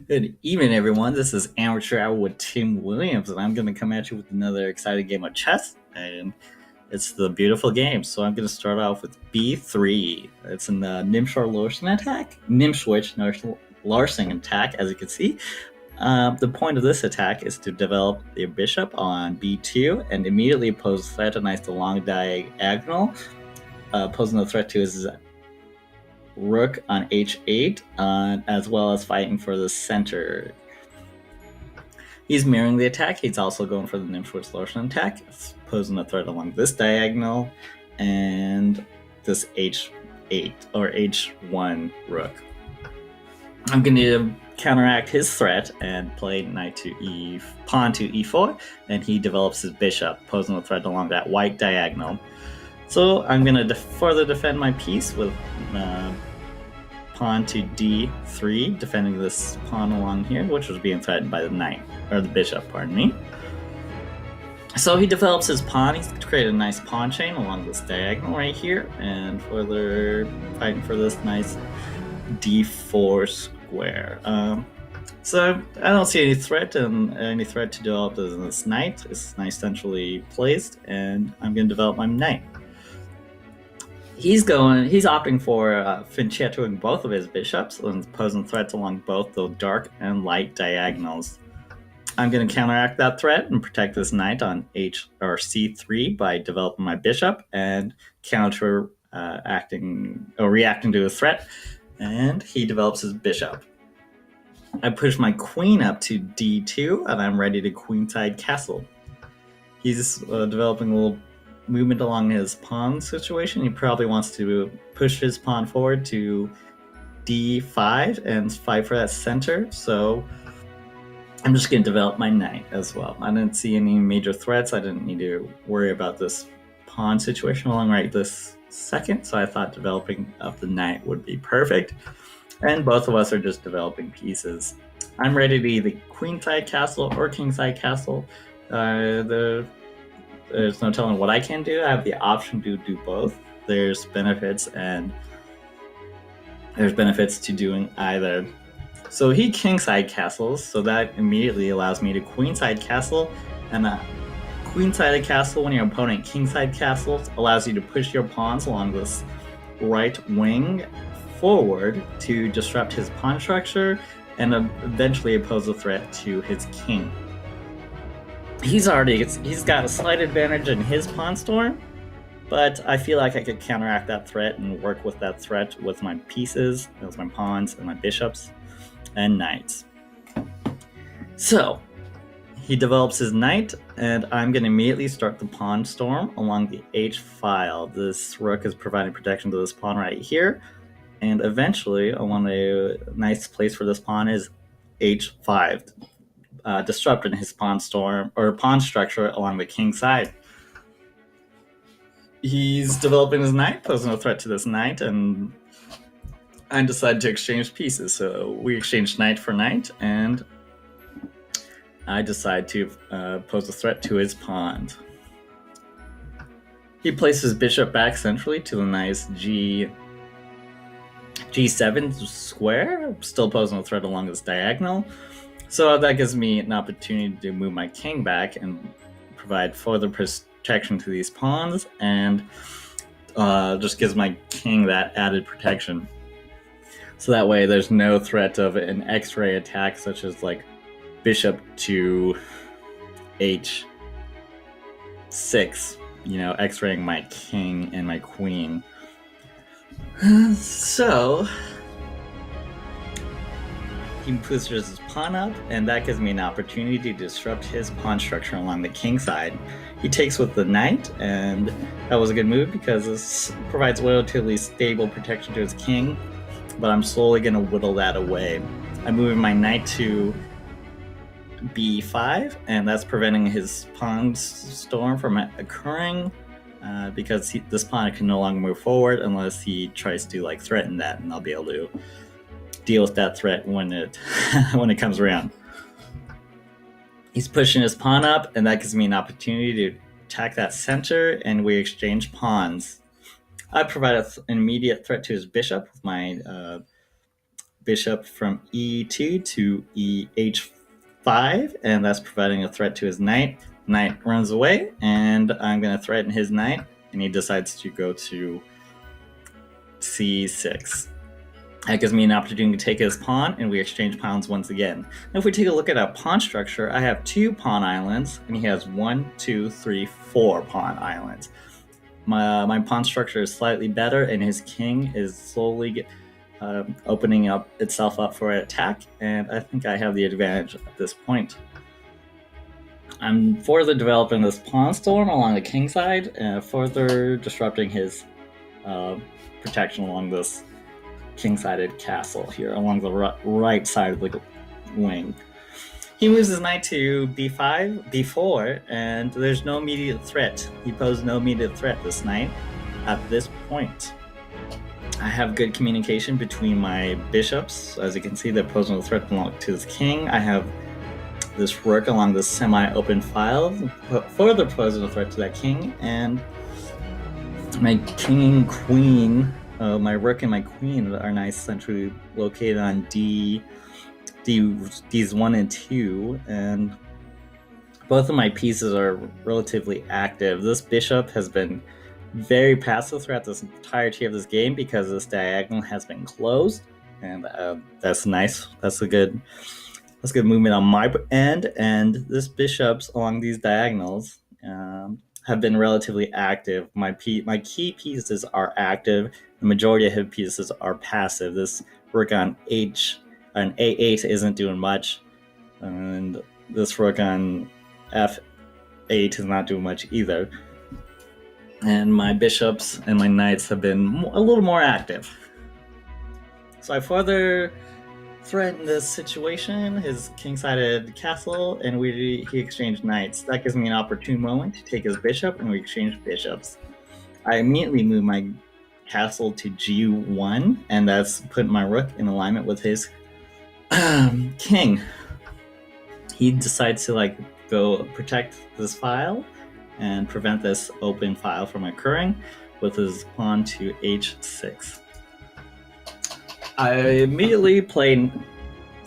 Good evening, everyone. This is Amateur Hour with Tim Williams, and I'm going to come at you with another exciting game of chess, and it's the beautiful game. So I'm going to start off with B3. It's an Nimshor-Larsen attack, Nimshwich-Larsen attack, as you can see. The point of this attack is to develop the bishop on B2 and immediately oppose the threat a nice long diagonal, posing the threat to his rook on h8, as well as fighting for the center. He's mirroring the attack. He's also going for the Nimshwich-Larsen attack, posing a threat along this diagonal and this h8 or h1 rook. I'm going to counteract his threat and play pawn to e4, and he develops his bishop, posing a threat along that white diagonal. So I'm going to further defend my piece with pawn to d3, defending this pawn along here, which was being threatened by the knight, or the bishop, pardon me. So he develops his pawn. He's created a nice pawn chain along this diagonal right here, and further fighting for this nice d4 square. So I don't see any threat to develop this knight. It's nice centrally placed, and I'm going to develop my knight. He's opting for fianchettoing both of his bishops and posing threats along both the dark and light diagonals. I'm going to counteract that threat and protect this knight on c3 by developing my bishop and reacting to a threat, and he develops his bishop. I push my queen up to d2, and I'm ready to Queenside Castle. He's developing a little movement along his pawn situation. He probably wants to push his pawn forward to d5 and fight for that center. So I'm just going to develop my knight as well. I didn't see any major threats. I didn't need to worry about this pawn situation along right this second. So I thought developing of the knight would be perfect. And both of us are just developing pieces. I'm ready to either Queenside Castle or Kingside Castle. There's no telling what I can do. I have the option to do both. There's benefits to doing either. So he Kingside Castles, so that immediately allows me to Queenside Castle. And Queenside Castle, when your opponent Kingside Castles, allows you to push your pawns along this right wing forward to disrupt his pawn structure and eventually oppose a threat to his king. He's got a slight advantage in his pawn storm, but I feel like I could counteract that threat and work with that threat with my pieces, with my pawns and my bishops and knights. So he develops his knight, and I'm going to immediately start the pawn storm along the h file. This rook is providing protection to this pawn right here, and eventually I want a nice place for this pawn is h5. Disrupting his pawn structure along the king side. He's developing his knight, posing a threat to this knight, and I decided to exchange pieces. So we exchanged knight for knight, and I decide to pose a threat to his pawn. He places his bishop back centrally to the nice g7 square, still posing a threat along this diagonal. So that gives me an opportunity to move my king back and provide further protection to these pawns, and just gives my king that added protection. So that way there's no threat of an x-ray attack such as like bishop to h6, x-raying my king and my queen. So he pushes his pawn up, and that gives me an opportunity to disrupt his pawn structure along the king side. He takes with the knight, and that was a good move because this provides relatively stable protection to his king, but I'm slowly going to whittle that away. I'm moving my knight to b5, and that's preventing his pawn storm from occurring because this pawn can no longer move forward unless he tries to threaten that, and I'll be able to deal with that threat when it comes around. He's pushing his pawn up, and that gives me an opportunity to attack that center, and we exchange pawns. I provide an immediate threat to his bishop with my bishop from e2 to eh5, and that's providing a threat to his knight. Knight runs away, and I'm going to threaten his knight, and he decides to go to c6. That gives me an opportunity to take his pawn, and we exchange pawns once again. Now, if we take a look at our pawn structure, I have 2 pawn islands, and he has 1, 2, 3, 4 pawn islands. My pawn structure is slightly better, and his king is slowly opening itself up for an attack, and I think I have the advantage at this point. I'm further developing this pawn storm along the king side, further disrupting his protection along this king-sided castle here along the right side of the wing. He moves his knight to b5, b4, and there's no immediate threat. He posed no immediate threat, this knight, at this point. I have good communication between my bishops. As you can see, they're posing a threat to this king. I have this rook along this semi-open file, further posing a threat to that king, and my king and queen, my rook and my queen are nice centrally located on Ds 1 and 2, and both of my pieces are relatively active. This bishop has been very passive throughout this entirety of this game because this diagonal has been closed, and that's nice. That's a good movement on my end, and this bishops along these diagonals have been relatively active. My key pieces are active. The majority of his pieces are passive. This rook on A8 isn't doing much, and this rook on F8 is not doing much either. And my bishops and my knights have been a little more active. So I further threatened this situation, his king-sided castle, and he exchanged knights. That gives me an opportune moment to take his bishop, and we exchange bishops. I immediately move my castle to g1, and that's put my rook in alignment with his king. He decides to go protect this file and prevent this open file from occurring with his pawn to h6. I immediately played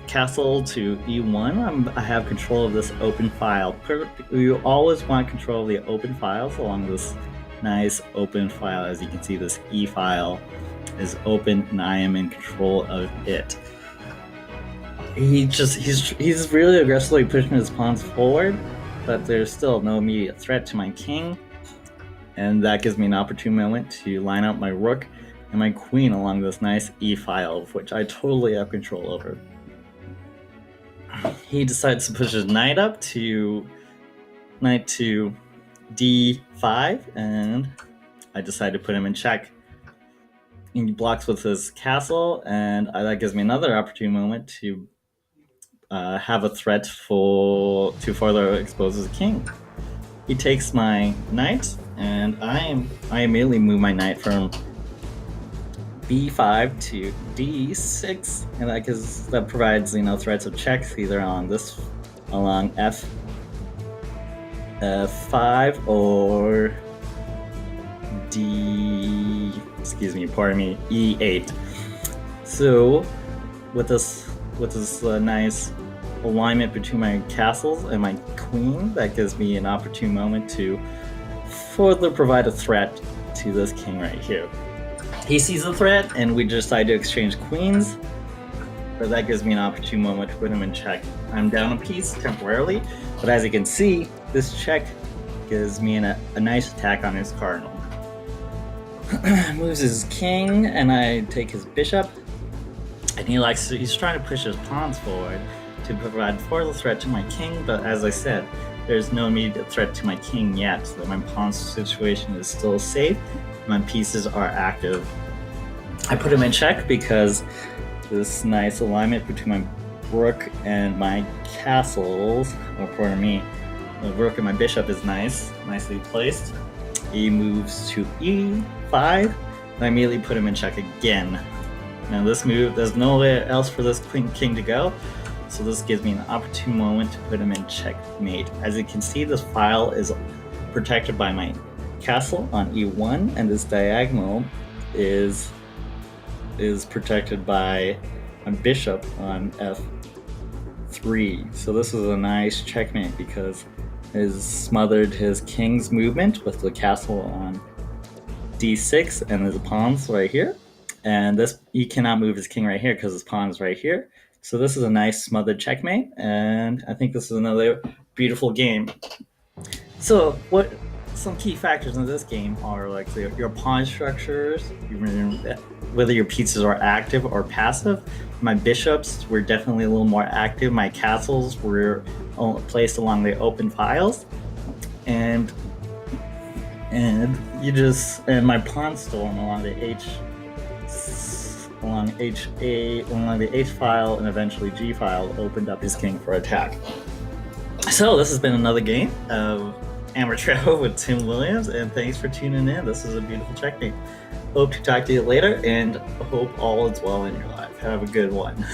castle to e1. I have control of this open file. You always want control of the open files along this nice open file. As you can see, this e file is open, and I am in control of it. He's really aggressively pushing his pawns forward, but there's still no immediate threat to my king, and that gives me an opportune moment to line up my rook and my queen along this nice e file, which I totally have control over. He decides to push his knight up to d5, and I decide to put him in check. He blocks with his castle, and that gives me another opportune moment to have a threat to further expose his king. He takes my knight, and I immediately move my knight from b5 to d6, and that provides threats of checks either along f5 or e8. So with this nice alignment between my castles and my queen, that gives me an opportune moment to further provide a threat to this king right here. He sees the threat, and we decide to exchange queens, but that gives me an opportune moment to put him in check. I'm down a piece temporarily, but as you can see, this check gives me a nice attack on his cardinal. Moves his king, and I take his bishop, and he's trying to push his pawns forward to provide further threat to my king, but as I said, there's no immediate threat to my king yet. So my pawn situation is still safe. My pieces are active. I put him in check because this nice alignment between my rook and my castles, or pardon me, the rook and my bishop is nicely placed. He moves to e5, and I immediately put him in check again. Now this move, there's nowhere else for this king to go, so this gives me an opportune moment to put him in checkmate. As you can see, this file is protected by my castle on e1, and this diagonal is protected by my bishop on f3. So this is a nice checkmate because it smothered his king's movement with the castle on d6 and his pawns right here. And this, he cannot move his king right here because his pawn is right here. So this is a nice smothered checkmate, and I think this is another beautiful game. So what some key factors in this game are like your pawn structures, whether your pieces are active or passive. My bishops were definitely a little more active. My castles were placed along the open files, and my pawn storm along the H file and eventually G file opened up his king for attack. So this has been another game of Amateur Travel with Tim Williams, and thanks for tuning in. This is a beautiful checkmate. Hope to talk to you later, and hope all is well in your life. Have a good one.